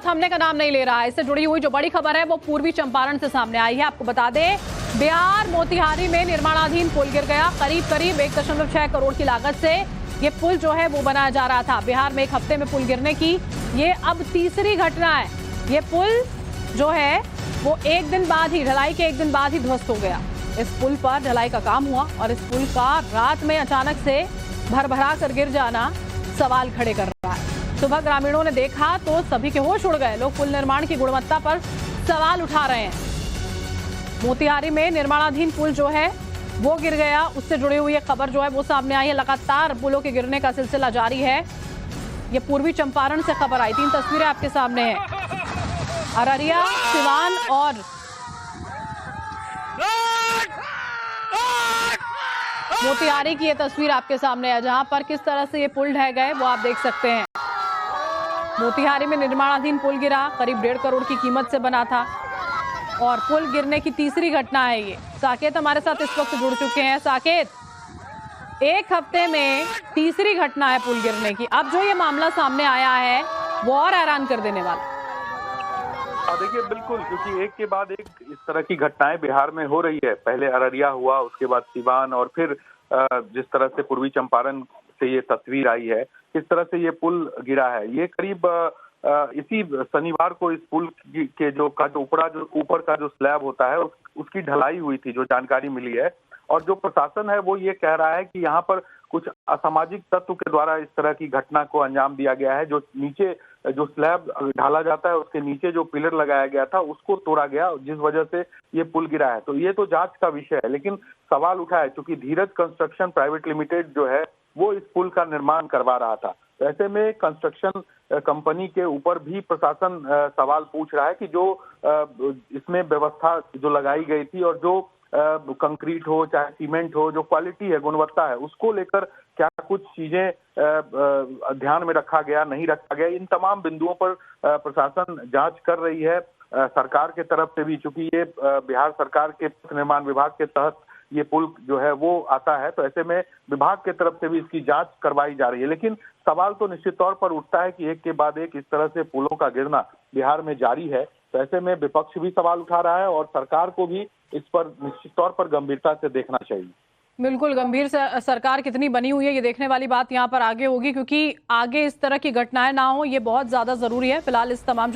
थमने का नाम नहीं ले रहा है। इससे जुड़ी हुई जो बड़ी खबर है वो पूर्वी चंपारण से सामने आई है। आपको बता दें, बिहार मोतिहारी में निर्माणाधीन पुल गिर गया। करीब 1.6 करोड़ की लागत से ये पुल जो है वो बनाया जा रहा था। बिहार में एक हफ्ते में पुल गिरने की ये अब तीसरी घटना है। ये पुल जो है वो एक दिन बाद ही, ढलाई के एक दिन बाद ही ध्वस्त हो गया। इस पुल पर ढलाई का काम हुआ और इस पुल का रात में अचानक से भरभरा कर गिर जाना सवाल खड़े कर रहा है। सुबह ग्रामीणों ने देखा तो सभी के होश उड़ गए। लोग पुल निर्माण की गुणवत्ता पर सवाल उठा रहे हैं। मोतिहारी में निर्माणाधीन पुल जो है वो गिर गया। उससे जुड़ी हुई एक खबर जो है वो सामने आई है। लगातार पुलों के गिरने का सिलसिला जारी है। ये पूर्वी चंपारण से खबर आई। 3 तस्वीरें आपके सामने हैं। अररिया, सिवान और मोतिहारी की ये तस्वीर आपके सामने है, जहां पर किस तरह से ये पुल ढह गए वो आप देख सकते हैं। मोतिहारी में निर्माणाधीन पुल गिरा, करीब 1.5 करोड़ की कीमत से बना था और पुल गिरने की तीसरी घटना है ये। साकेत हमारे साथ इस वक्त जुड़ चुके हैं। साकेत, एक हफ्ते में तीसरी घटना है पुल गिरने की। अब जो ये मामला सामने आया है वो और हैरान कर देने वाला। देखिए, बिल्कुल, क्योंकि एक के बाद एक इस तरह की घटनाएं बिहार में हो रही है। पहले अररिया हुआ, उसके बाद सिवान और फिर जिस तरह से पूर्वी चंपारण से ये तस्वीर आई है, किस तरह से ये पुल गिरा है। ये करीब इसी शनिवार को इस पुल के जो ऊपर का जो स्लैब होता है उसकी ढलाई हुई थी, जो जानकारी मिली है। और जो प्रशासन है वो ये कह रहा है कि यहाँ पर कुछ असामाजिक तत्व के द्वारा इस तरह की घटना को अंजाम दिया गया है। जो नीचे जो स्लैब ढाला जाता है उसके नीचे जो पिलर लगाया गया था उसको तोड़ा गया, जिस वजह से ये पुल गिरा है। तो ये तो जांच का विषय है, लेकिन सवाल उठा है क्योंकि धीरज कंस्ट्रक्शन प्राइवेट लिमिटेड जो है वो इस पुल का निर्माण करवा रहा था। तो ऐसे में कंस्ट्रक्शन कंपनी के ऊपर भी प्रशासन सवाल पूछ रहा है कि जो इसमें व्यवस्था जो लगाई गई थी और जो कंक्रीट हो चाहे सीमेंट हो, जो क्वालिटी है, गुणवत्ता है, उसको लेकर क्या कुछ चीजें ध्यान में रखा गया, नहीं रखा गया। इन तमाम बिंदुओं पर प्रशासन जांच कर रही है। सरकार के तरफ से भी, चूंकि ये बिहार सरकार के निर्माण विभाग के तहत ये पुल जो है वो आता है, तो ऐसे में विभाग के तरफ से भी इसकी जांच करवाई जा रही है। लेकिन सवाल तो निश्चित तौर पर उठता है कि एक के बाद एक इस तरह से पुलों का गिरना बिहार में जारी है। तो ऐसे में विपक्ष भी सवाल उठा रहा है और सरकार को भी इस पर निश्चित तौर पर गंभीरता से देखना चाहिए। बिल्कुल, गंभीर से सरकार कितनी बनी हुई है ये देखने वाली बात यहाँ पर आगे होगी, क्योंकि आगे इस तरह की घटनाएं ना हो ये बहुत ज्यादा जरूरी है। फिलहाल इस तमाम